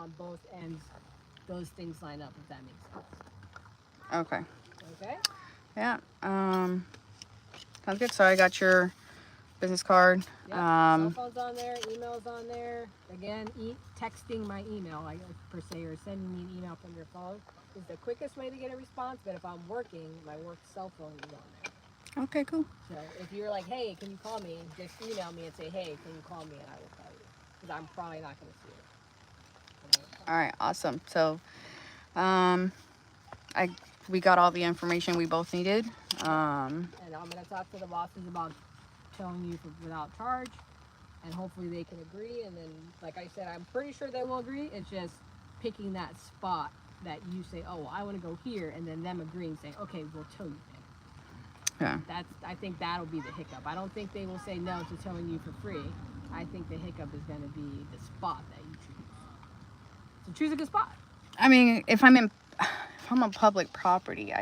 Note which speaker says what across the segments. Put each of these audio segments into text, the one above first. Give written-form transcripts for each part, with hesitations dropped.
Speaker 1: on both ends, those things line up, if that makes sense.
Speaker 2: Okay.
Speaker 1: Okay?
Speaker 2: Yeah. Sounds good. So I got your business card.
Speaker 1: Yep. Cell phone's on there, email's on there. Again, texting my email, like per se, or sending me an email from your phone is the quickest way to get a response. But if I'm working, my work cell phone is on there.
Speaker 2: Okay, cool.
Speaker 1: So if you're like, hey, can you call me? Just email me and say, hey, can you call me? And I will call you. Because I'm probably not going to see it.
Speaker 2: All right, awesome. So, we got all the information we both needed.
Speaker 1: And I'm going to talk to the bosses about telling you without charge, and hopefully they can agree. And then, like I said, I'm pretty sure they will agree. It's just picking that spot that you say, oh, I want to go here, and then them agreeing, saying, okay, we'll tow you there.
Speaker 2: Yeah.
Speaker 1: I think that'll be the hiccup. I don't think they will say no to towing you for free. I think the hiccup is going to be the spot that you choose. So choose a good spot.
Speaker 2: I mean, if I'm on public property,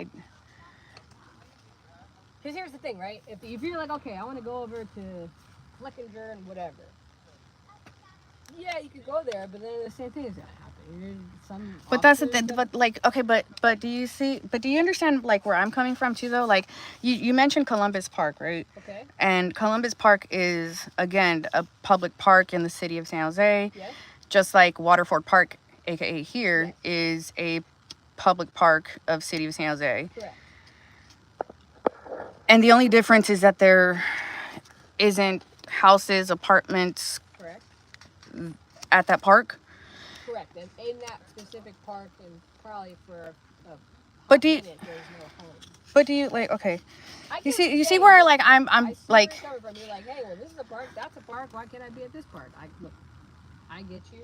Speaker 1: Because here's the thing, right? If you're like, okay, I want to go over to Flickinger and whatever. Yeah, you could go there, but then the same thing is going to happen.
Speaker 2: But that's the thing. But like, okay, but do you see? But do you understand like where I'm coming from too, though? Like, you mentioned Columbus Park, right?
Speaker 1: Okay.
Speaker 2: And Columbus Park is again a public park in the city of San Jose.
Speaker 1: Yes.
Speaker 2: Just like Waterford Park, aka here, is a public park of city of San Jose.
Speaker 1: Correct.
Speaker 2: And the only difference is that there isn't houses, apartments.
Speaker 1: Correct.
Speaker 2: At that park.
Speaker 1: Correct. And in that specific park, and probably for a
Speaker 2: but do you,
Speaker 1: minute, there's no home.
Speaker 2: But do you like okay? You see where like I'm like.
Speaker 1: Where from. You're like, hey, well, this is a park. That's a park. Why can't I be at this park? I get you.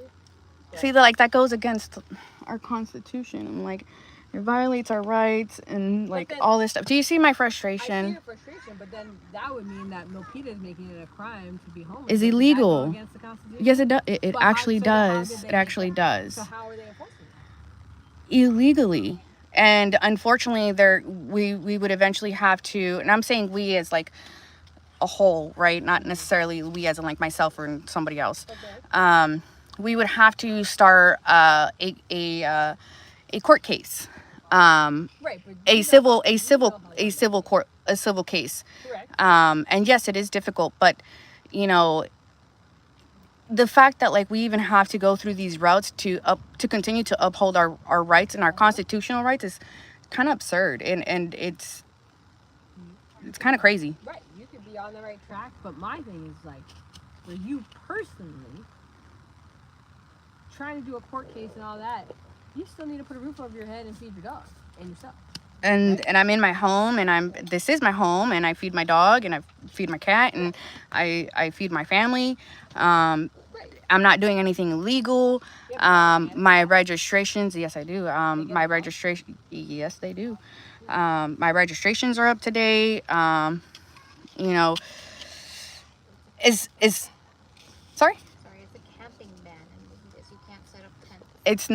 Speaker 2: See, like that goes against our Constitution. I'm like, it violates our rights and like then, all this stuff. Do you see my frustration?
Speaker 1: I see your frustration, but then that would mean that Milpitas is making it a crime to be homeless.
Speaker 2: Is illegal.
Speaker 1: Does that go against the Constitution?
Speaker 2: Yes, it does. It actually does. It actually does.
Speaker 1: So how are they enforcing that?
Speaker 2: Illegally. And unfortunately, we would eventually have to, and I'm saying we as like a whole, right? Not necessarily we as in like myself or somebody else.
Speaker 1: Okay.
Speaker 2: We would have to start a court case.
Speaker 1: Right,
Speaker 2: a civil case.
Speaker 1: Correct.
Speaker 2: And yes, it is difficult, but you know, the fact that like we even have to go through these routes to continue to uphold our rights and our constitutional rights is kind of absurd, and it's kind of crazy.
Speaker 1: Right, you could be on the right track, but my thing is like, for you personally, trying to do a court case and all that, you still need to put a roof over your head and feed your dog and yourself.
Speaker 2: And
Speaker 1: right?
Speaker 2: And I'm in my home, and this is my home, and I feed my dog, and I feed my cat, and I feed my family. Right. I'm not doing anything illegal. My registrations, yes, I do. My registration, yes, they do. My registrations are up to date. You know, is sorry. It's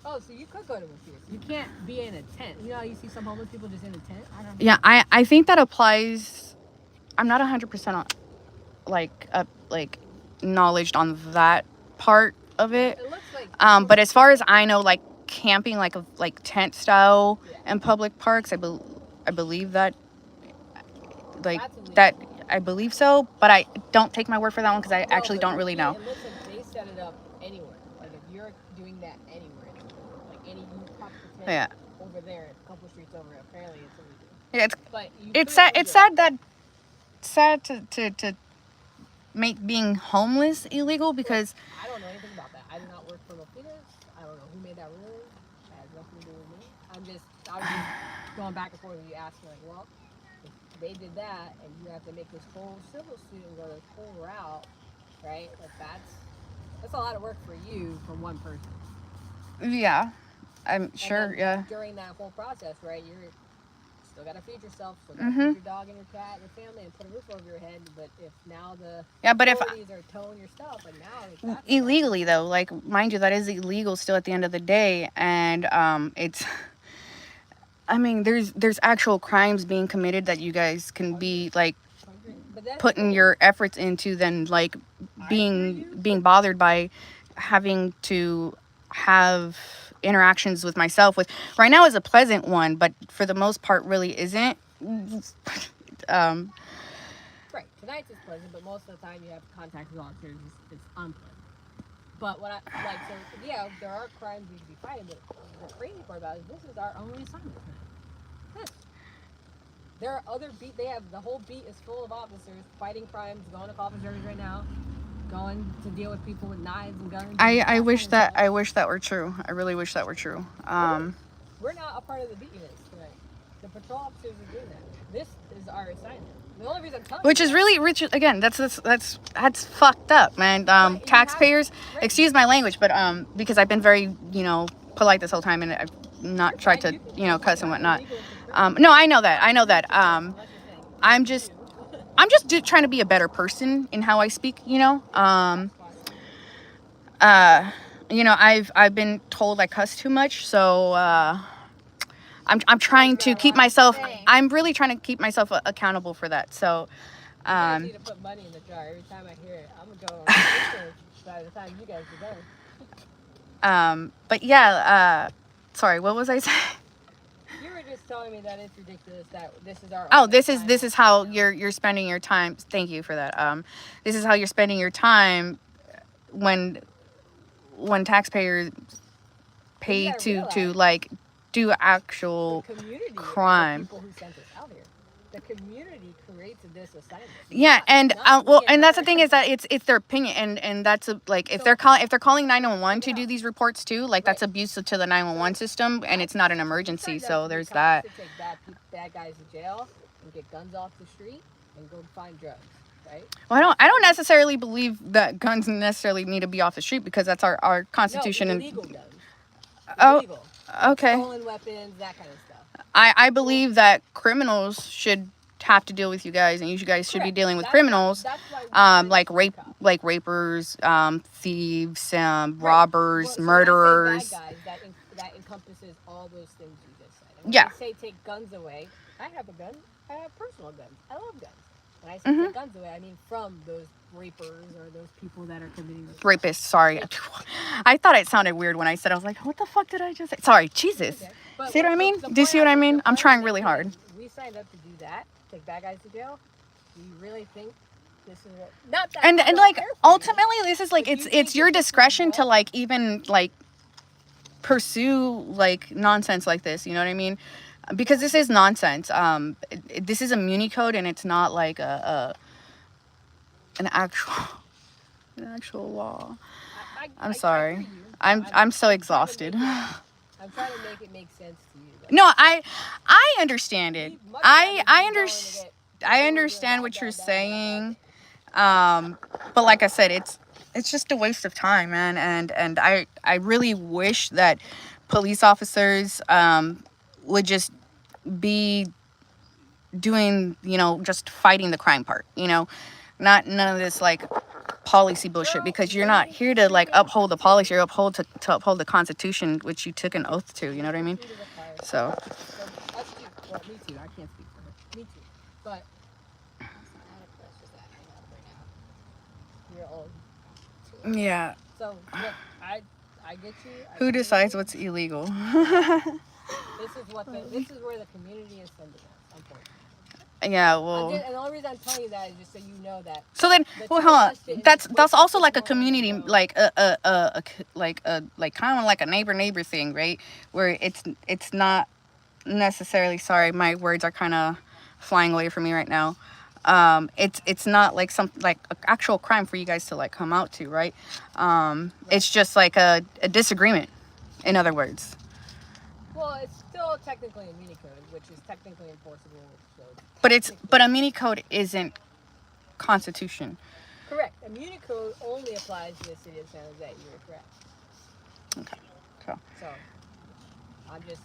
Speaker 1: oh, so you could go to Milpitas. You can't be in a tent. You know how you see some homeless people just in a tent? I don't know.
Speaker 2: Yeah, I think that applies. I'm not 100% like knowledge on that part of it.
Speaker 1: It looks like
Speaker 2: but as far as I know, like camping like tent style in public parks, I believe that that I believe so, but I don't take my word for that one because I actually don't really know.
Speaker 1: It looks like they set it up anywhere. Like if you're doing that anywhere, like any you pop the tent over there, a couple streets over, apparently it's illegal.
Speaker 2: Yeah, it's sad to make being homeless illegal because
Speaker 1: I don't know anything about that. I do not work for Milpitas. I don't know who made that ruling. It has nothing to do with me. I was just going back and forth and you ask me like, well, if they did that and you have to make this whole civil suit and go this whole route, right? Like that's a lot of work for you from one person.
Speaker 2: Yeah, I'm sure. Yeah.
Speaker 1: During that whole process, right? You're still gotta feed yourself, still gotta feed your dog and your cat and your family, and put a roof over your head. But if now the authorities are towing your stuff, and now that's
Speaker 2: illegally though, like mind you, that is illegal still at the end of the day, and it's. I mean, there's actual crimes being committed that you guys can be like putting your efforts into, than like being bothered by having to have interactions with myself with right now is a pleasant one, but for the most part really isn't.
Speaker 1: Right. Tonight's is pleasant, but most of the time you have contact with officers, it's unpleasant. But what I like, so yeah, there are crimes we should be fighting, but the crazy part about it is this is our only assignment. This. There are other beat. They have the whole beat is full of officers fighting crimes, going to officers right now, going to deal with people with knives and guns.
Speaker 2: I wish that were true. I really wish that were true.
Speaker 1: We're not a part of the beat units tonight. The patrol officers are doing that. This is our assignment. The only reason I'm telling
Speaker 2: Which
Speaker 1: you
Speaker 2: is
Speaker 1: that,
Speaker 2: really rich. Again, that's fucked up, man. Taxpayers,
Speaker 1: right.
Speaker 2: excuse my language, but because I've been very, polite this whole time, and I've not tried to, cuss and whatnot. No, I know that. I'm just trying to be a better person in how I speak. I've been told I cuss too much, so I'm trying to keep myself. I'm really trying to keep myself accountable for that. So.
Speaker 1: You need to put money in the jar. Every time I hear it, I'm gonna go on by the time you guys are done.
Speaker 2: But yeah, sorry, what was I saying?
Speaker 1: You were just telling me that it's ridiculous that this is our.
Speaker 2: Oh, this is how you're spending your time. Thank you for that. This is how you're spending your time when taxpayers pay to like do actual crime.
Speaker 1: People who sent us out here. The community creates this assignment.
Speaker 2: Yeah, and and that's the thing is that it's their opinion, and that's if they're calling 911 to do these reports too, like that's abusive to the 911 system, and it's not an emergency, so there's that.
Speaker 1: To take bad guys to jail and get guns off the street and go find drugs, right?
Speaker 2: Well, I don't necessarily believe that guns necessarily need to be off the street because that's our constitution and
Speaker 1: illegal guns.
Speaker 2: Illegal. Okay.
Speaker 1: Stolen weapons, that kind of stuff.
Speaker 2: I believe that criminals should have to deal with you guys, and you guys should be dealing with criminals, like rapers, thieves, robbers, murderers.
Speaker 1: Bad guys, that encompasses all those things you just said. And
Speaker 2: when
Speaker 1: I say take guns away, I have a gun. I have personal guns. I love guns. When I say take guns away, I mean from those rapers or those people that are committing
Speaker 2: rapists. Sorry, I thought it sounded weird when I said. I was like, what the fuck did I just say? Sorry, Jesus. Okay. See what I mean? Do you see what I mean? I'm trying really hard.
Speaker 1: We signed up to do that. Take bad guys to jail. Do you really think this is what? Not that.
Speaker 2: And like ultimately, this is like it's your discretion to like even like pursue like nonsense like this. You know what I mean? Because this is nonsense. This is a muni code, and it's not like an actual law. I'm sorry. I'm so exhausted.
Speaker 1: I'm trying to make it make sense to you.
Speaker 2: No, I understand it. I understand what you're saying. But like I said, it's just a waste of time, man. And I really wish that police officers would just be doing, just fighting the crime part, none of this like policy bullshit, because you're not here to like uphold the policy, you're to uphold the Constitution, which you took an oath to, you know what I mean? So
Speaker 1: well, me too. I can't speak for her. Me too. But you're old.
Speaker 2: Yeah.
Speaker 1: So look, I get you.
Speaker 2: Who decides what's illegal?
Speaker 1: This is where the community is sending us, unfortunately.
Speaker 2: Yeah, well.
Speaker 1: And the only reason I'm telling you that is just so you know that.
Speaker 2: So then, hold on. That's also like a community, like kind of like a neighbor thing, right? Where it's not necessarily. Sorry, my words are kind of flying away from me right now. It's not like some like an actual crime for you guys to like come out to, right? It's just like a disagreement, in other words.
Speaker 1: Well, it's still technically a muni code, which is technically enforceable. So
Speaker 2: but a muni code isn't Constitution.
Speaker 1: Correct. A muni code only applies to the city of San Jose. You are correct.
Speaker 2: Okay. Cool.
Speaker 1: So I'm just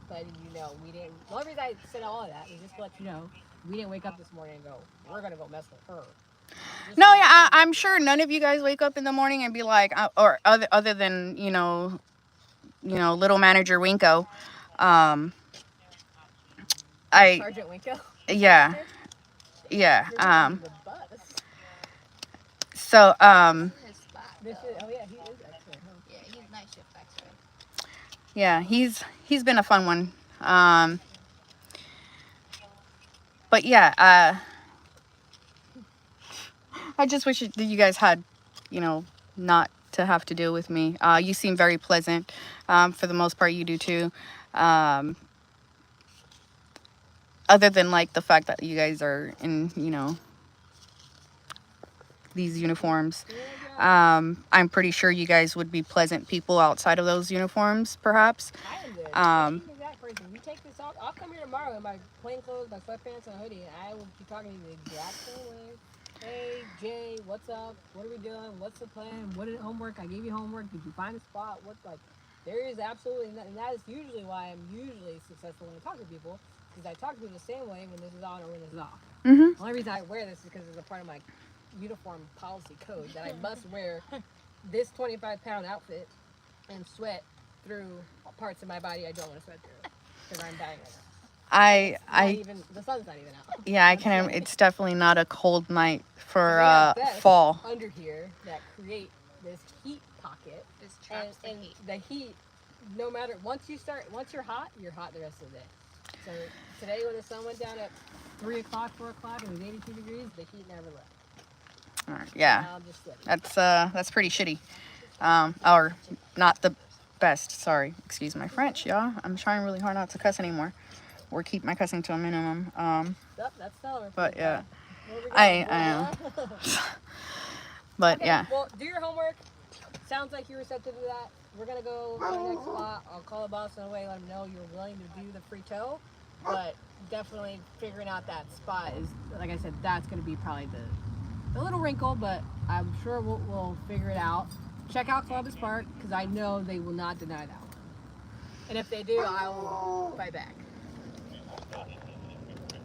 Speaker 1: letting you know we didn't. The only reason I said all of that is just to let you know we didn't wake up this morning and go, we're gonna go mess with her.
Speaker 2: No, yeah, I'm sure none of you guys wake up in the morning and be like, or other than little manager Winko.
Speaker 1: Sergeant Winko?
Speaker 2: Yeah. So,
Speaker 1: Oh yeah,
Speaker 3: Night shift X-ray.
Speaker 2: Yeah, he's been a fun one. But yeah, I just wish that you guys had, you know, not to have to deal with me. You seem very pleasant. For the most part, you do too. Other than like the fact that you guys are in, you know, these uniforms. I'm pretty sure you guys would be pleasant people outside of those uniforms, perhaps.
Speaker 1: I am the exact person. You take this off, I'll come here tomorrow in my plain clothes, my sweatpants, and a hoodie, and I will be talking to you the exact same way. Hey, Jay, what's up? What are we doing? What's the plan? What is homework? I gave you homework. Did you find a spot? What's like? There is absolutely nothing. That is usually why I'm usually successful when I talk to people, because I talk to people the same way when this is on or when this is off.
Speaker 2: Mm-hmm.
Speaker 1: The only reason I wear this is because it's a part of my uniform policy code that I must wear this 25-pound outfit and sweat through parts of my body I don't want to sweat through because I'm dying right now. The sun's not even out.
Speaker 2: Yeah, I can. It's definitely not a cold night for fall.
Speaker 1: Under here that create this heat pocket.
Speaker 3: This traps
Speaker 1: and the heat. No matter once you're hot the rest of the day. So today when the sun went down at 3 o'clock, 4 o'clock, and it was 82 degrees, the heat never left.
Speaker 2: Yeah, that's pretty shitty. Or not the best. Sorry, excuse my French, y'all. I'm trying really hard not to cuss anymore, or keep my cussing to a minimum.
Speaker 1: That's stellar.
Speaker 2: But yeah, I am. But
Speaker 1: okay,
Speaker 2: yeah.
Speaker 1: Well, do your homework. Sounds like you're receptive to that. We're gonna go to the next spot. I'll call the boss on the way, let him know you're willing to do the free tow, but definitely figuring out that spot is, like I said, that's gonna be probably the little wrinkle, but I'm sure we'll figure it out. Check out Columbus Park, because I know they will not deny that one. And if they do, I will fight back.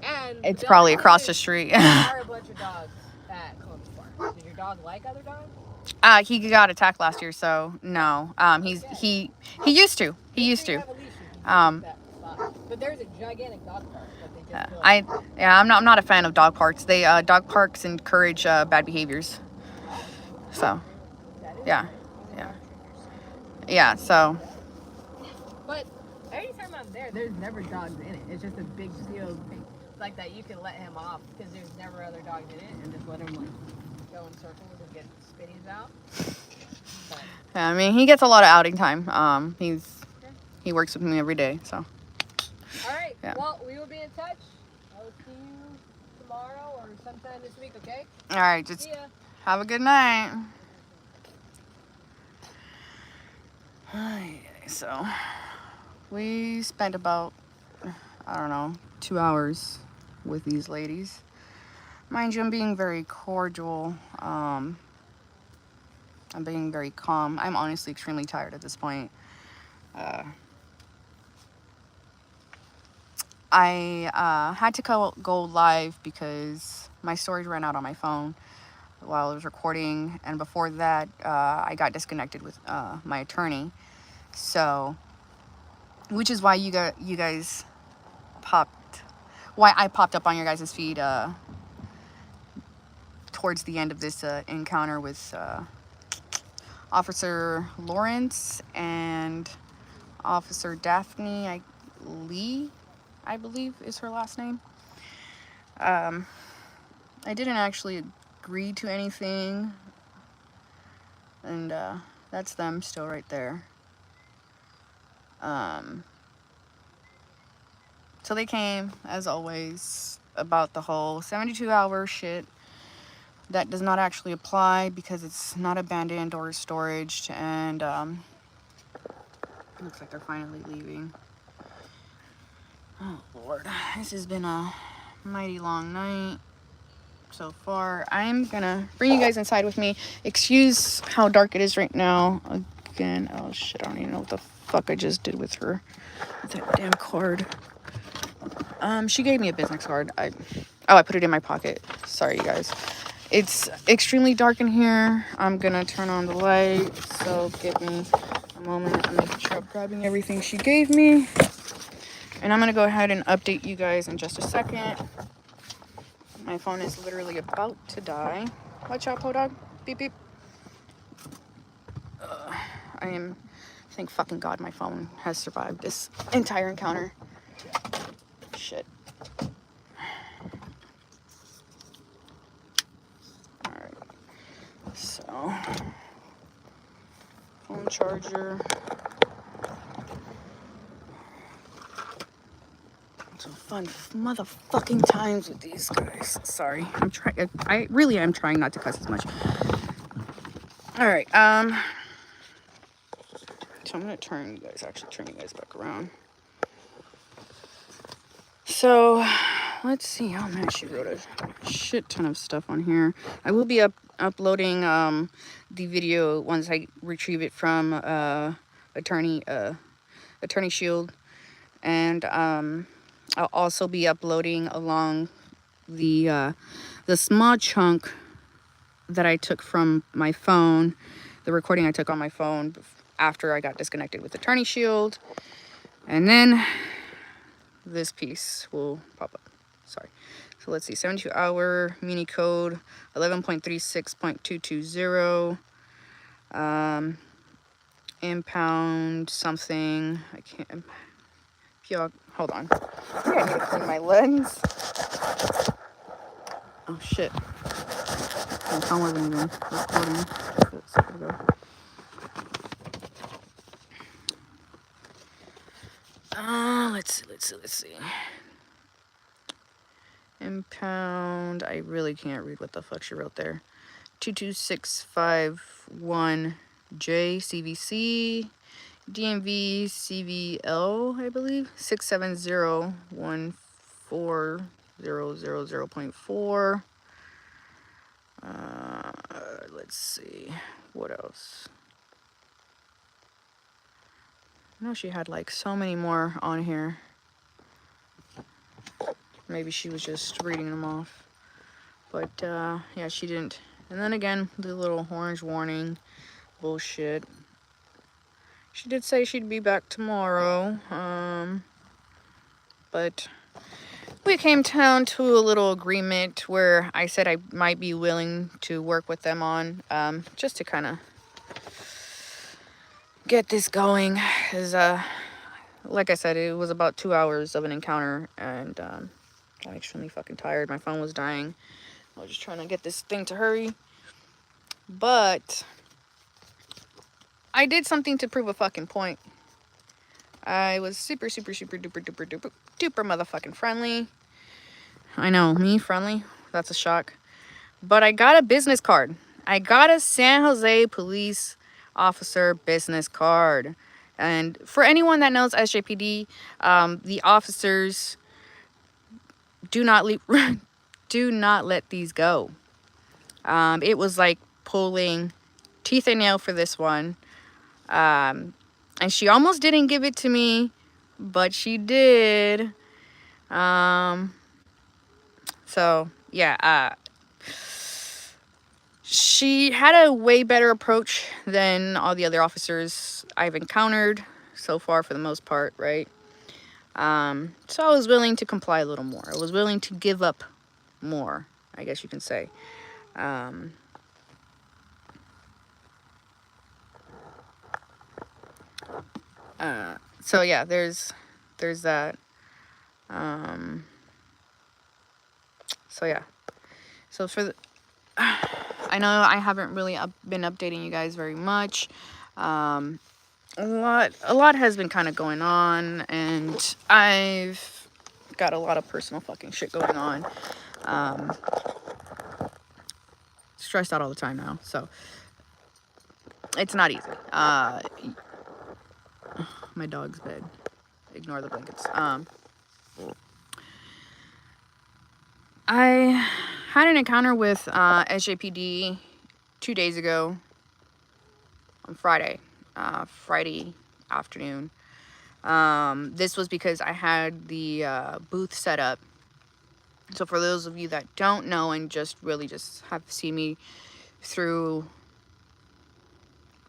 Speaker 1: And
Speaker 2: it's probably across the street.
Speaker 1: There are a bunch of dogs at Columbus Park. Did your dog like other dogs?
Speaker 2: He got attacked last year, so no. He used to. He used to.
Speaker 1: But there's a gigantic dog park that they just built.
Speaker 2: I'm not a fan of dog parks. They dog parks encourage bad behaviors. So, yeah. So.
Speaker 1: But anytime I'm there, there's never dogs in it. It's just a big field like that. You can let him off because there's never other dogs in it, and just let him like go in circles and get spitties out. But,
Speaker 2: yeah, I mean, he gets a lot of outing time. He works with me every day, so.
Speaker 1: All right.
Speaker 2: Yeah.
Speaker 1: Well, we will be in touch. I will see you tomorrow or sometime this week. Okay.
Speaker 2: All right. Just have a good night. So, we spent about, I don't know, 2 hours with these ladies. Mind you, I'm being very cordial. I'm being very calm. I'm honestly extremely tired at this point. I had to go live because my storage ran out on my phone while I was recording, and before that, I got disconnected with my attorney. So, which is why you guys why I popped up on your guys' feed towards the end of this encounter with Officer Lawrence and Officer Daphne Lee, I believe is her last name. I didn't actually agree to anything, and that's them still right there. So they came, as always, about the whole 72-hour shit. That does not actually apply because it's not abandoned or storage, and looks like they're finally leaving. Oh Lord, this has been a mighty long night so far. I'm gonna bring you guys inside with me. Excuse how dark it is right now. Again, oh shit, I don't even know what the fuck I just did with her. With that damn card. She gave me a business card. I put it in my pocket. Sorry, you guys. It's extremely dark in here. I'm gonna turn on the light, so give me a moment. I'm gonna try grabbing everything she gave me, and I'm gonna go ahead and update you guys in just a second. My phone is literally about to die. Watch out, Podog. Beep beep. Thank fucking God my phone has survived this entire encounter. Shit. Alright. So, phone charger. Some fun motherfucking times with these guys. Sorry. I really am trying not to cuss as much. Alright, so I'm gonna turn you guys back around. So, let's see. Oh man, she wrote a shit ton of stuff on here. I will be uploading the video once I retrieve it from Attorney Shield, and I'll also be uploading along the small chunk that I took from my phone, the recording I took on my phone after I got disconnected with Attorney Shield, and then this piece will pop up. Sorry. So let's see. 72-hour mini code 11.36.220. Impound something. I can't. Y'all, hold on. I think I need to clean my lens. Oh shit. My phone wasn't even recording. Let's see. Impound. I really can't read what the fuck she wrote there. 22651 J CVC DMV CVL, I believe. 6701400.4. Let's see. What else? I know she had like so many more on here. Maybe she was just reading them off. But yeah, she didn't. And then again, the little orange warning bullshit. She did say she'd be back tomorrow. But we came down to a little agreement where I said I might be willing to work with them on just to kind of get this going. Because like I said, it was about 2 hours of an encounter, and I'm extremely fucking tired. My phone was dying. I was just trying to get this thing to hurry. But I did something to prove a fucking point. I was super duper motherfucking friendly. I know, me friendly? That's a shock. But I got a business card. I got a San Jose police officer business card. And for anyone that knows SJPD, the officers do not let these go. It was like pulling teeth and nail for this one. And she almost didn't give it to me, but she did. So yeah, she had a way better approach than all the other officers I've encountered so far, for the most part, right? So I was willing to comply a little more. I was willing to give up more, I guess you can say. So yeah, there's that. So yeah. So for the, I know I haven't really been updating you guys very much. A lot has been kind of going on, and I've got a lot of personal fucking shit going on. Stressed out all the time now, so it's not easy. My dog's bed. Ignore the blankets. I had an encounter with SJPD 2 days ago on Friday afternoon. This was because I had the booth set up. So for those of you that don't know and just have seen me through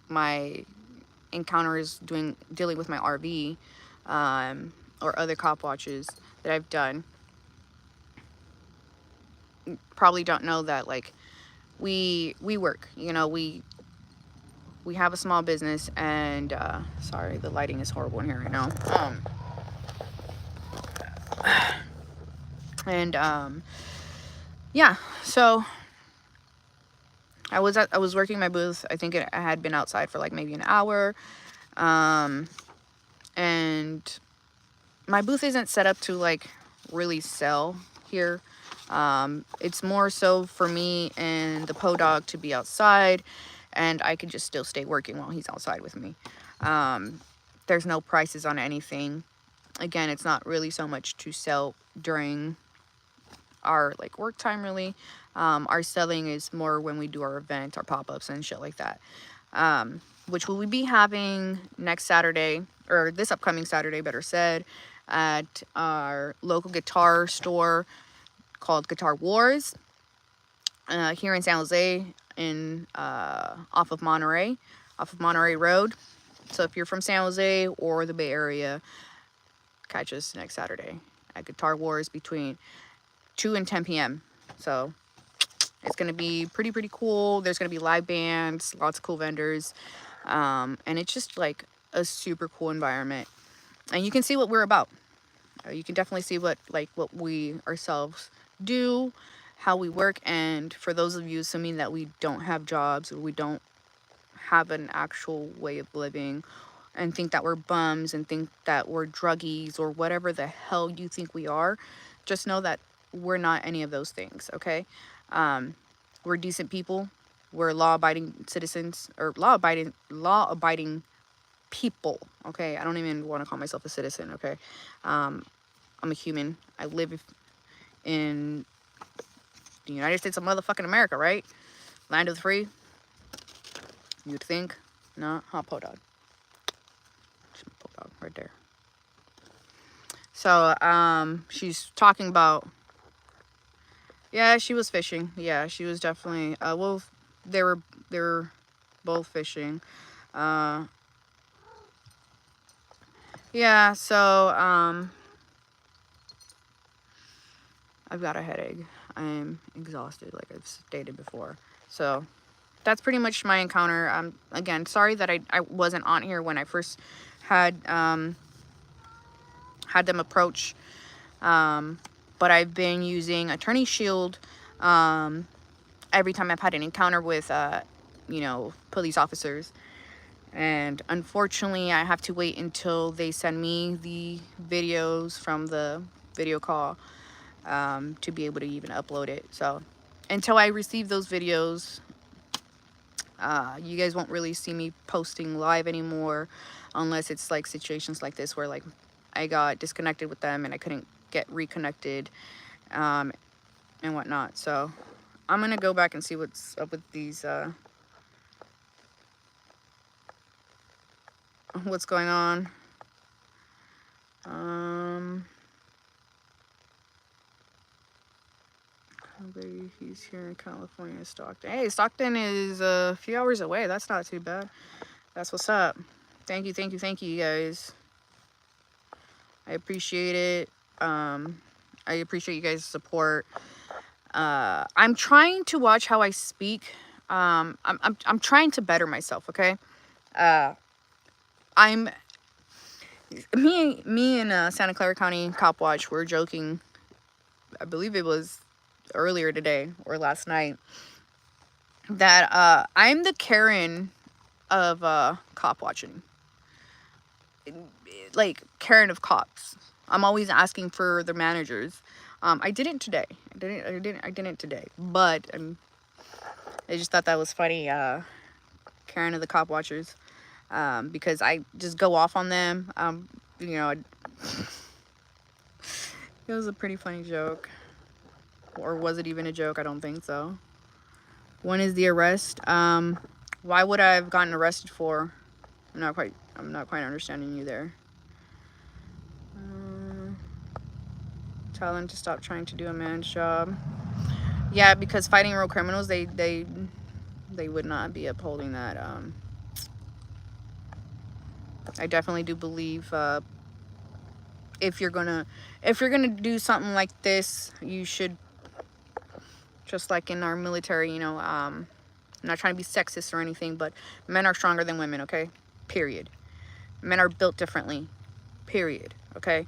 Speaker 2: my encounters dealing with my RV, or other cop watches that I've done, probably don't know that, like, we work, you know, we we have a small business, and sorry, the lighting is horrible in here right now. Yeah, so I was working my booth. I think I had been outside for like maybe an hour, and my booth isn't set up to like really sell here. It's more so for me and the dog to be outside, and I can just still stay working while he's outside with me. There's no prices on anything. Again, it's not really so much to sell during our like work time, really. Our selling is more when we do our event, our pop-ups and shit like that, which we'll be having next Saturday, or this upcoming Saturday, better said, at our local guitar store called Guitar Wars, here in San Jose, in off of Monterey Road. So if you're from San Jose or the Bay Area, catch us next Saturday at Guitar Wars between 2 and 10 p.m. So it's gonna be pretty cool. There's gonna be live bands, lots of cool vendors, and it's just like a super cool environment. And you can see what we're about. You can definitely see what we ourselves do, how we work. And for those of you assuming that we don't have jobs, or we don't have an actual way of living, and think that we're bums, and think that we're druggies, or whatever the hell you think we are, just know that we're not any of those things, okay? We're decent people. We're law-abiding citizens, or law-abiding people, okay? I don't even want to call myself a citizen, okay? I'm a human. I live in the United States of motherfucking America, right? Land of the free. You'd think. No, po dog. Po dog right there. So, she's talking about, yeah, she was fishing. Yeah, she was definitely, well, they were both fishing. Yeah, so, I've got a headache. I am exhausted, like I've stated before. So that's pretty much my encounter. Again, sorry that I wasn't on here when I first had them approach. But I've been using Attorney Shield every time I've had an encounter with, police officers. And unfortunately, I have to wait until they send me the videos from the video call to be able to even upload it. So until I receive those videos, you guys won't really see me posting live anymore, unless it's like situations like this where like I got disconnected with them and I couldn't get reconnected and whatnot. So I'm gonna go back and see what's up with these what's going on. He's here in California, Stockton. Hey, Stockton is a few hours away. That's not too bad. That's what's up. Thank you, you guys. I appreciate it. I appreciate you guys' support. I'm trying to watch how I speak. I'm trying to better myself, okay? Me and Santa Clara County CopWatch were joking. I believe it was earlier today or last night, that I'm the Karen of cop watching. Like Karen of cops. I'm always asking for their managers. I didn't today. I didn't today. But I just thought that was funny. Karen of the cop watchers. Because I just go off on them. It was a pretty funny joke. Or was it even a joke? I don't think so. When is the arrest? Why would I have gotten arrested for? I'm not quite understanding you there. Tell them to stop trying to do a man's job. Yeah, because fighting real criminals, they would not be upholding that. I definitely do believe if you're gonna do something like this, you should, just like in our military, I'm not trying to be sexist or anything, but men are stronger than women, okay? Period. Men are built differently. Period. Okay?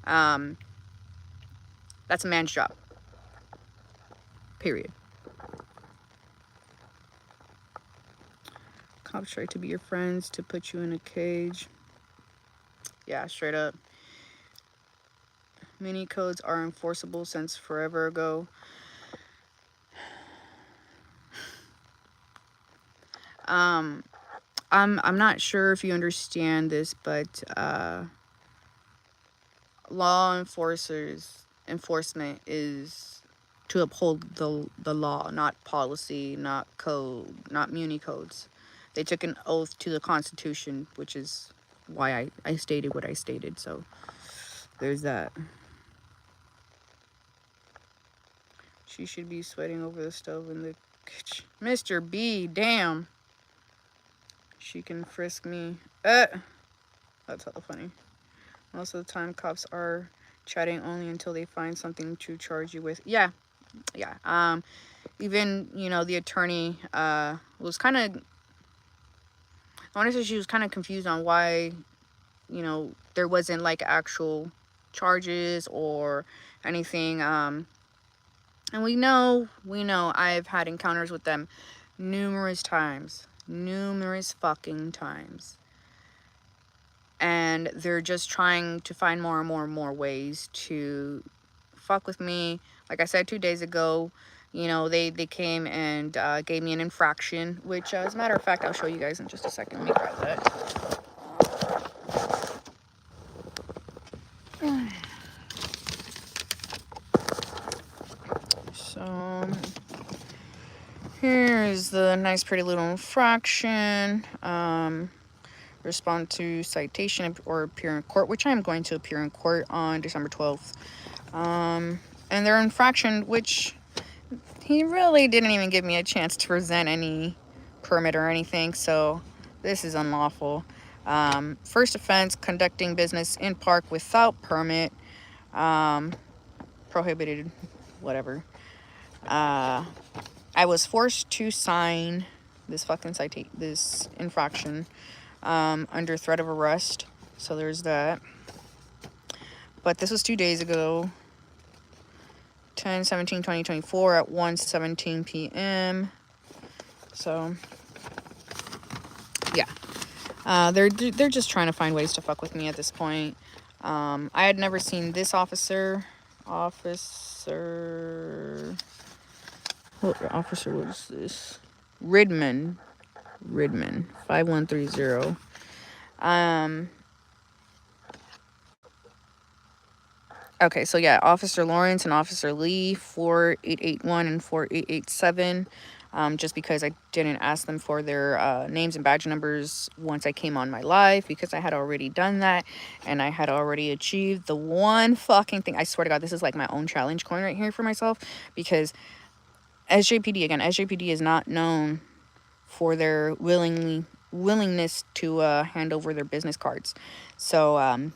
Speaker 2: That's a man's job. Period. Cops try to be your friends to put you in a cage. Yeah, straight up. Many codes are enforceable since forever ago. I'm not sure if you understand this, but law enforcement is to uphold the law, not policy, not code, not muni codes. They took an oath to the Constitution, which is why I stated what I stated. So there's that. She should be sweating over the stove in the kitchen. Mr. B, damn. She can frisk me. That's hella funny. Most of the time, cops are chatting only until they find something to charge you with. Yeah. Even, you know, the attorney was kind of, I want to say she was kind of confused on why, you know, there wasn't like actual charges or anything. And we know I've had encounters with them numerous fucking times. And they're just trying to find more and more ways to fuck with me. Like I said 2 days ago, you know, they came and gave me an infraction, which as a matter of fact, I'll show you guys in just a second. Let me grab that. So here's the nice pretty little infraction. Respond to citation or appear in court, which I am going to appear in court on December 12th. And their infraction, which he really didn't even give me a chance to present any permit or anything, so this is unlawful. First offense, conducting business in park without permit. Prohibited, whatever. I was forced to sign this fucking this infraction under threat of arrest, so there's that. But this was 2 days ago, 10/17/2024 at 1:17 p.m. So yeah, they're just trying to find ways to fuck with me at this point. I had never seen this officer. What officer was this? Ridman 5130. Okay, so yeah, Officer Lawrence and Officer Lee, 4881 and 4887. Just because I didn't ask them for their names and badge numbers once I came on my live, because I had already done that and I had already achieved the one fucking thing. I swear to God, this is like my own challenge coin right here for myself, because SJPD is not known for their willingness to hand over their business cards. So I'm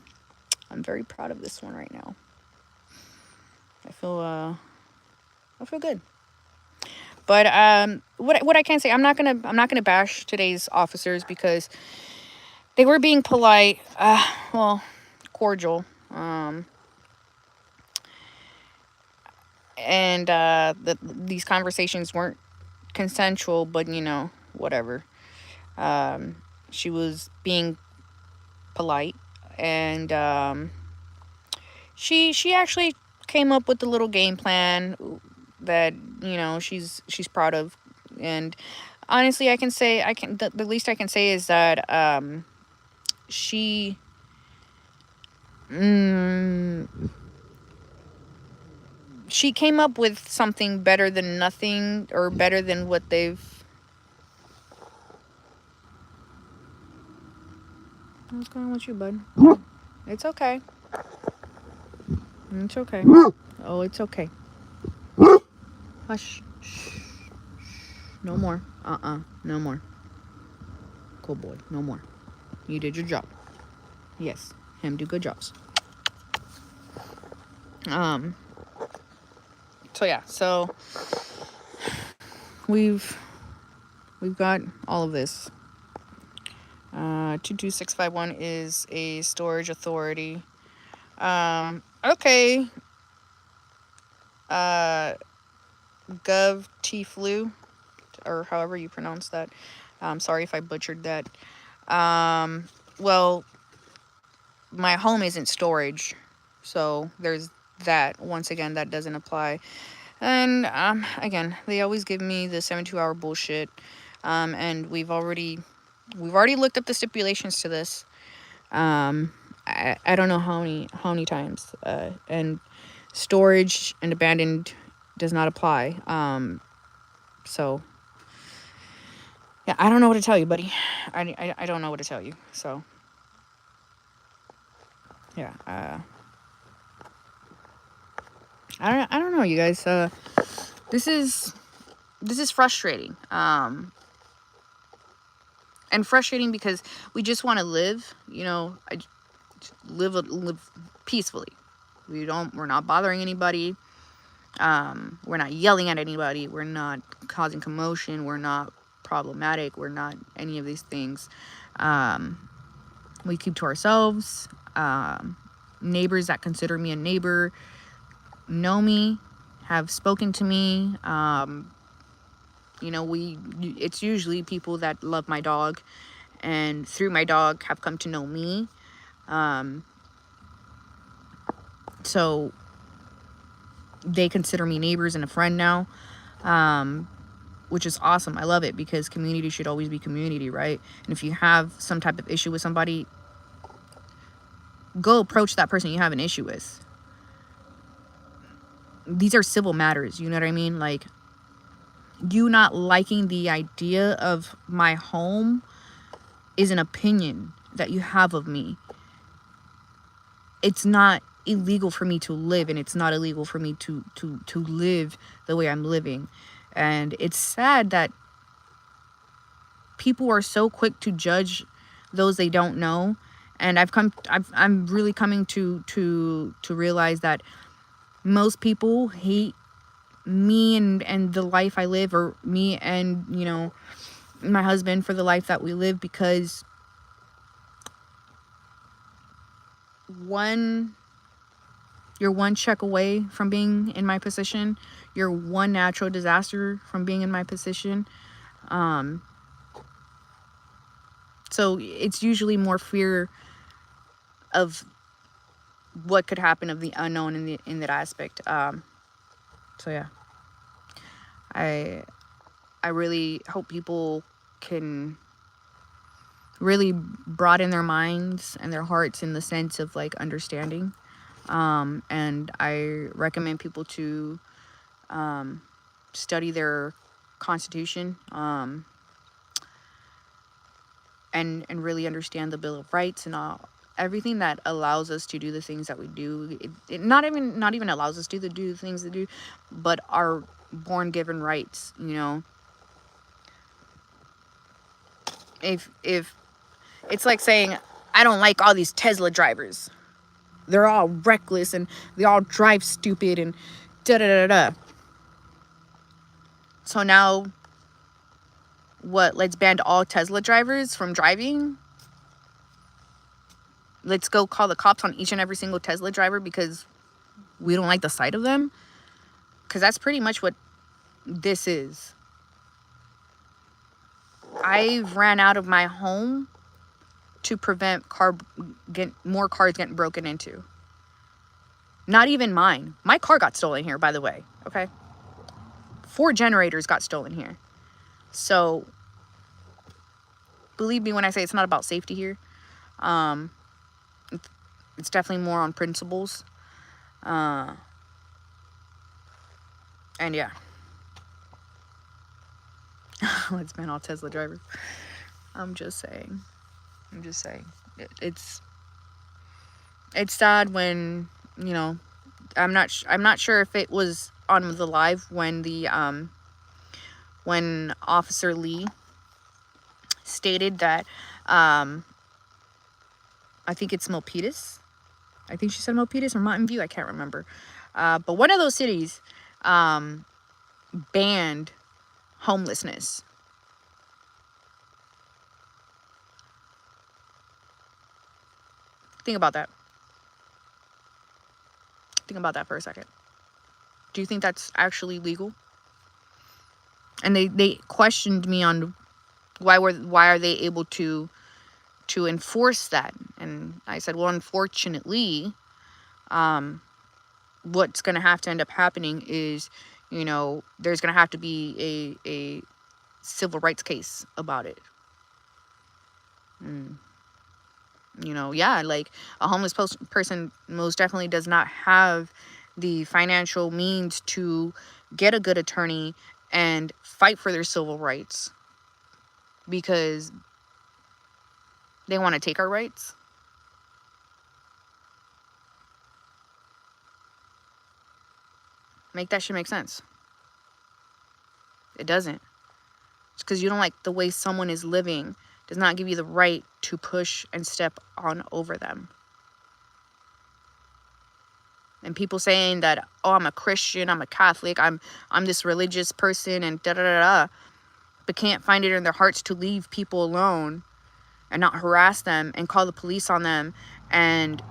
Speaker 2: very proud of this one right now. I feel good. But what I can say, I'm not gonna bash today's officers because they were being polite, cordial, and these conversations weren't consensual, but you know, whatever. She was being polite, and she actually came up with a little game plan that, you know, she's proud of. And honestly, the least I can say is that she came up with something better than nothing, or better than what they've... What's going on with you, bud? It's okay. It's okay. Oh, it's okay. Hush. Shh. No more. No more. Cool boy. No more. You did your job. Yes. Him do good jobs. So yeah. So we've we've got all of this. 22651 is a storage authority. Okay. Gov T Flu, or however you pronounce that. Sorry if I butchered that. Well, my home isn't storage, so there's that. Once again, that doesn't apply. And again, they always give me the 72-hour bullshit. And we've already looked up the stipulations to this. I don't know how many times. And storage and abandoned does not apply. So yeah, I don't know what to tell you, buddy. I don't know what to tell you. So yeah, I don't know, you guys. This is frustrating. And frustrating because we just want to live, you know, live peacefully. We're not bothering anybody. We're not yelling at anybody. We're not causing commotion. We're not problematic. We're not any of these things. We keep to ourselves. Neighbors that consider me a neighbor know me, have spoken to me. You know, it's usually people that love my dog and through my dog have come to know me. So they consider me neighbors and a friend now, which is awesome. I love it because community should always be community, right? And if you have some type of issue with somebody, go approach that person you have an issue with. These are civil matters, you know what I mean? Like, you not liking the idea of my home is an opinion that you have of me. It's not illegal for me to live, and it's not illegal for me to live the way I'm living. And it's sad that people are so quick to judge those they don't know. And I'm really coming to realize that most people hate me and the life I live, or me and, you know, my husband for the life that we live, because you're one check away from being in my position. You're one natural disaster from being in my position. So it's usually more fear of what could happen, of the unknown in that aspect. So yeah, I really hope people can really broaden their minds and their hearts in the sense of like understanding. And I recommend people to study their constitution, and really understand the Bill of Rights and everything that allows us to do the things that we do. It not even allows us to do the things that do, but our born given rights, you know. If it's like saying, I don't like all these Tesla drivers, they're all reckless and they all drive stupid and da da da da. So now what? Let's ban all Tesla drivers from driving? Let's go call the cops on each and every single Tesla driver because we don't like the sight of them? Because that's pretty much what this is. I ran out of my home to prevent more cars getting broken into. Not even mine. My car got stolen here, by the way. Okay. 4 generators got stolen here. So believe me when I say it's not about safety here. It's definitely more on principles. And yeah. Let's ban all Tesla drivers. I'm just saying. It's sad when, you know, I'm not sure if it was on the live when when Officer Lee stated that I think it's Milpitas. I think she said Milpitas or Mountain View, I can't remember. But one of those cities banned homelessness. Think about that. Think about that for a second. Do you think that's actually legal? And they questioned me on why are they able to enforce that? And I said, well, unfortunately, what's going to have to end up happening is, you know, there's going to have to be a civil rights case about it. You know, yeah, like a homeless person most definitely does not have the financial means to get a good attorney and fight for their civil rights because they want to take our rights. Make that shit make sense. It doesn't. Just because you don't like the way someone is living does not give you the right to push and step on over them. And people saying that, oh, I'm a Christian, I'm a Catholic, I'm this religious person and da-da-da-da, but can't find it in their hearts to leave people alone and not harass them and call the police on them and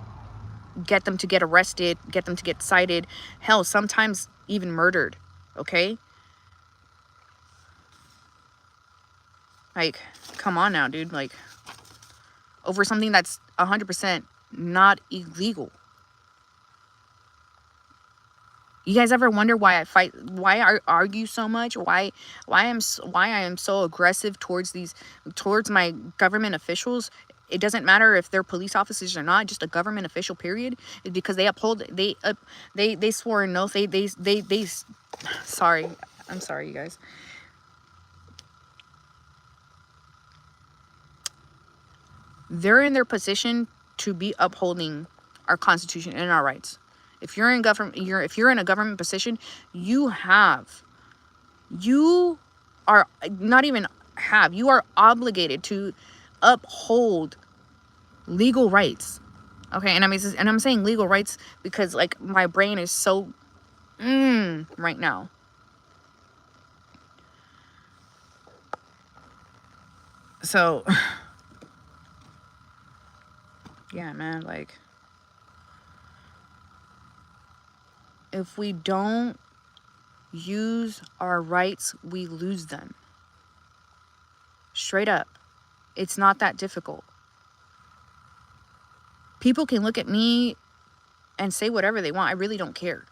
Speaker 2: get them to get arrested, get them to get cited, hell, sometimes even murdered, okay? Like, come on now, dude. Like, over something that's 100% not illegal. You guys ever wonder why I fight? Why I argue so much? Why I am so aggressive towards my government officials? It doesn't matter if they're police officers or not. Just a government official, period. It's because they uphold. They swore an oath. They. Sorry, I'm sorry, you guys. They're in their position to be upholding our Constitution and our rights. If you're in a government position, you are obligated to uphold legal rights. Okay, and I'm saying legal rights because like my brain is so right now. So yeah, man, like if we don't use our rights, we lose them. Straight up. It's not that difficult. People can look at me and say whatever they want. I really don't care.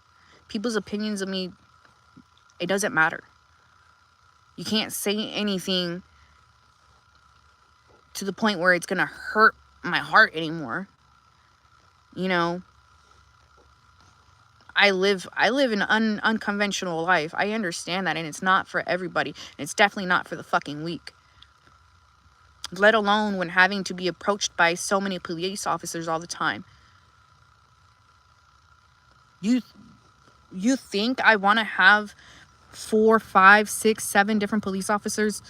Speaker 2: People's opinions of me, it doesn't matter. You can't say anything to the point where it's gonna hurt my heart anymore. You know, I live an unconventional life. I understand that, and it's not for everybody. And it's definitely not for the fucking weak. Let alone when having to be approached by so many police officers all the time. You think I want to have 4, 5, 6, 7 different police officers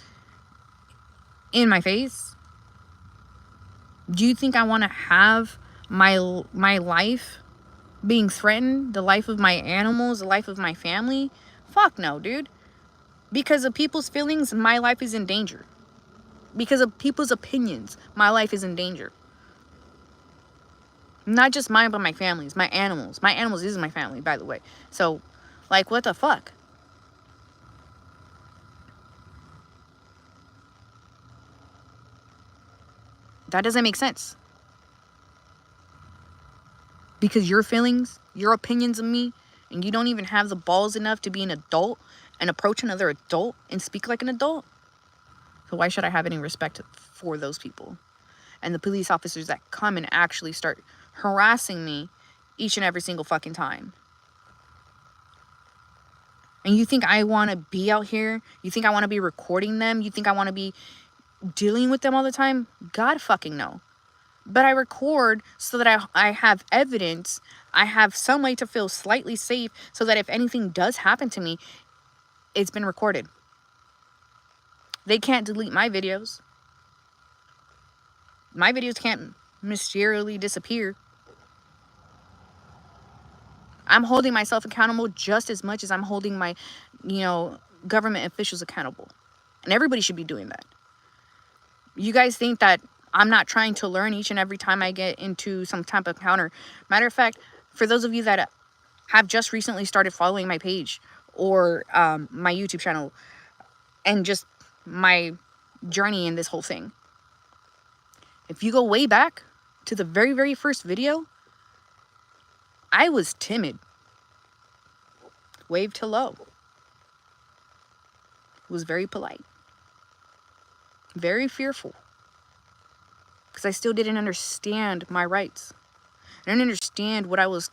Speaker 2: in my face? Do you think I want to have my life being threatened, the life of my animals, the life of my family? Fuck no, dude. Because of people's feelings, my life is in danger. Because of people's opinions, my life is in danger. Not just mine, but my family's, my animals. My animals is my family, by the way. So, like, what the fuck? That doesn't make sense. Because your feelings, your opinions of me, and you don't even have the balls enough to be an adult and approach another adult and speak like an adult. So why should I have any respect for those people? And the police officers that come and actually start harassing me each and every single fucking time. And you think I want to be out here? You think I want to be recording them? You think I want to be dealing with them all the time? God fucking no. But I record so that I have evidence. I have some way to feel slightly safe so that if anything does happen to me, it's been recorded. They can't delete my videos. My videos can't mysteriously disappear. I'm holding myself accountable just as much as I'm holding my, government officials accountable. And everybody should be doing that. You guys think that I'm not trying to learn each and every time I get into some type of encounter. Matter of fact, for those of you that have just recently started following my page or my YouTube channel and just my journey in this whole thing, if you go way back to the very, very first video, I was timid. Waved hello. Was very polite. Very fearful. Because I still didn't understand my rights. I didn't understand what I was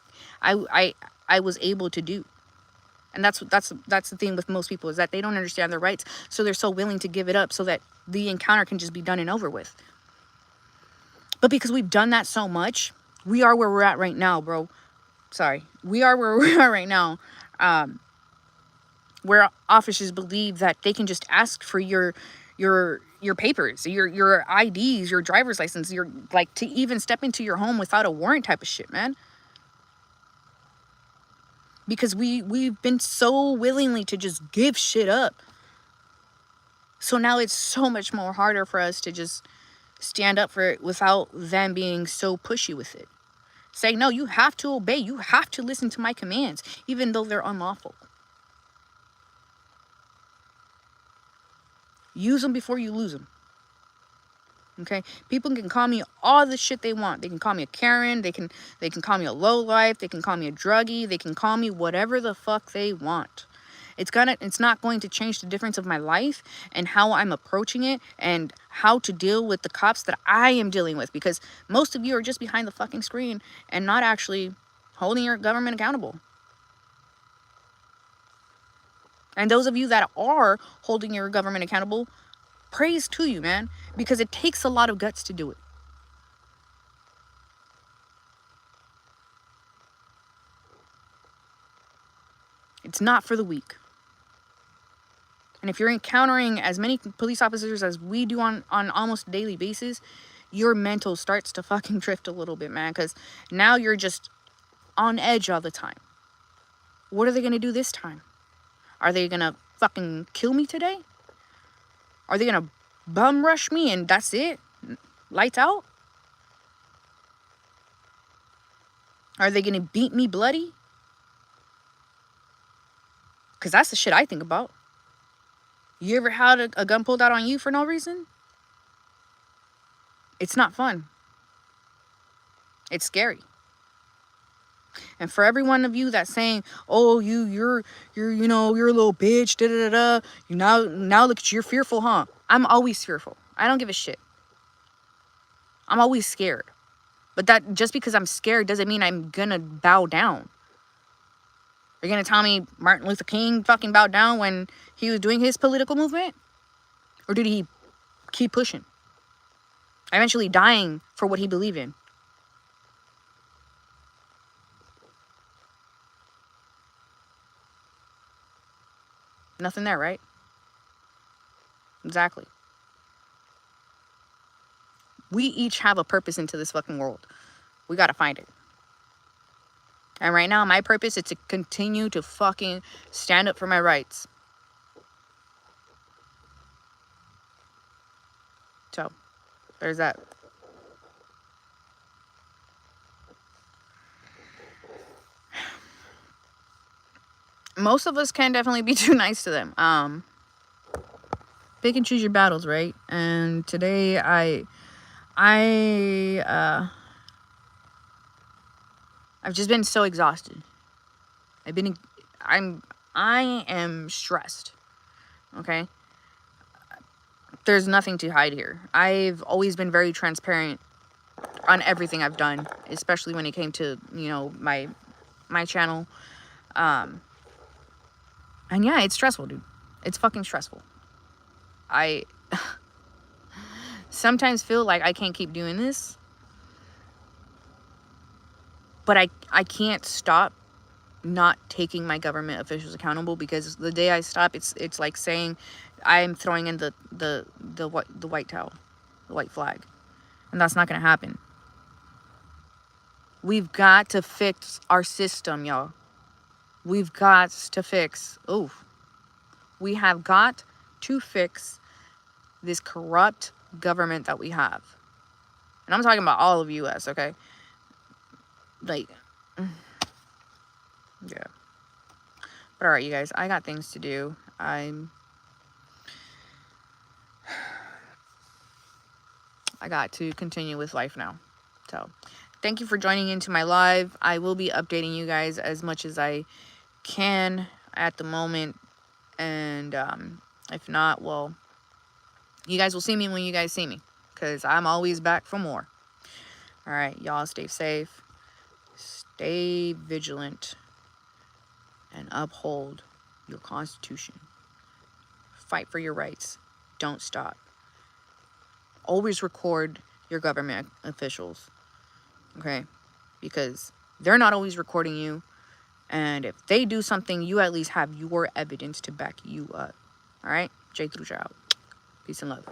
Speaker 2: able to do. And that's the thing with most people, is that they don't understand their rights, so they're so willing to give it up so that the encounter can just be done and over with. But because we've done that so much, we are where we're at right now, bro. Sorry. We are where we are right now. Where officers believe that they can just ask for your papers, your IDs, your driver's license, your, like, to even step into your home without a warrant type of shit, man. Because we've been so willingly to just give shit up. So now it's so much more harder for us to just stand up for it without them being so pushy with it. Saying, no, you have to obey. You have to listen to my commands, even though they're unlawful. Use them before you lose them. Okay? People can call me all the shit they want. They can call me a Karen. They can call me a lowlife. They can call me a druggie. They can call me whatever the fuck they want. It's not going to change the difference of my life and how I'm approaching it and how to deal with the cops that I am dealing with. Because most of you are just behind the fucking screen and not actually holding your government accountable. And those of you that are holding your government accountable, praise to you, man, because it takes a lot of guts to do it. It's not for the weak. And if you're encountering as many police officers as we do on almost a daily basis, your mental starts to fucking drift a little bit, man, because now you're just on edge all the time. What are they going to do this time? Are they going to fucking kill me today? Are they going to bum rush me and that's it? Lights out? Are they going to beat me bloody? Because that's the shit I think about. You ever had a gun pulled out on you for no reason? It's not fun. It's scary. And for every one of you that's saying, "Oh, you're a little bitch, da da da da. You now look at you, you're fearful, huh?" I'm always fearful. I don't give a shit. I'm always scared. But that just because I'm scared doesn't mean I'm gonna bow down. Are you gonna tell me Martin Luther King fucking bowed down when he was doing his political movement? Or did he keep pushing? Eventually dying for what he believed in. Nothing there, right? Exactly. We each have a purpose into this fucking world. We gotta find it. And right now, my purpose is to continue to fucking stand up for my rights. So, there's that. Most of us can definitely be too nice to them. Pick and choose your battles, right? And today, I've just been so exhausted. I am stressed. Okay? There's nothing to hide here. I've always been very transparent on everything I've done, especially when it came to, my channel. And yeah, it's stressful, dude. It's fucking stressful. I sometimes feel like I can't keep doing this. But I can't stop not taking my government officials accountable, because the day I stop, it's like saying I'm throwing in the white towel, the white flag. And that's not going to happen. We've got to fix our system, y'all. We've got to fix. We have got to fix this corrupt government that we have. And I'm talking about all of US, okay? Like, yeah. But alright, you guys, I got things to do. I got to continue with life now. So, thank you for joining into my live. I will be updating you guys as much as I can at the moment. And if not, well, you guys will see me when you guys see me. Because I'm always back for more. Alright, y'all stay safe. Stay vigilant. And uphold your Constitution. Fight for your rights. Don't stop. Always record your government officials. Okay? Because they're not always recording you. And if they do something, you at least have your evidence to back you up. Alright? JayTrucha out. Peace and love.